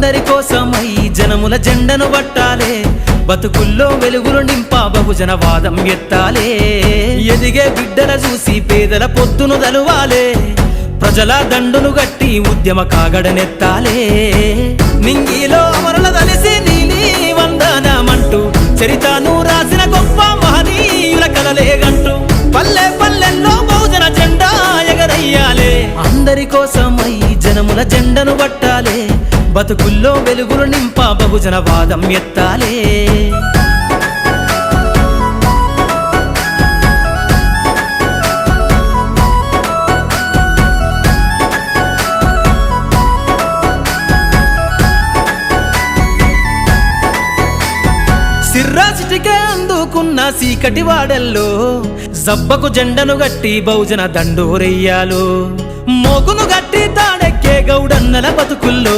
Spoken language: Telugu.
అందరి కోసమై జనముల జెండను పట్టాలే, బతుకుల్లో వెలుగులు నింపా బహుజన వాదం ఎత్తాలే. ఎదిగే బిడ్డల చూసి పేదల పొద్దును దలువాలే, ప్రజల దండును గట్టి ఉద్యమ కాగడనెత్తాలే. నింగిలో అమరుల దలిసి నీలి వందనమంటూ చరితను రాసిన గొప్ప మహనీయుల కలలేగంటూ పల్లె పల్లెల్లో బహుజన జెండా ఎగరయ్యాలే. అందరి కోసమై జనముల జెండను పట్టాలే, బతుకుల్లో వెలుగులు నింపా బహుజన వాదం ఎత్తాలే. సిర్రాసిటికే అందుకున్న సీకటి వాడల్లో జబ్బకు జెండను గట్టి బహుజన దండోరెయ్యాలో, మోగును గట్టి తాడెక్కే గౌడన్నల బతుకుల్లో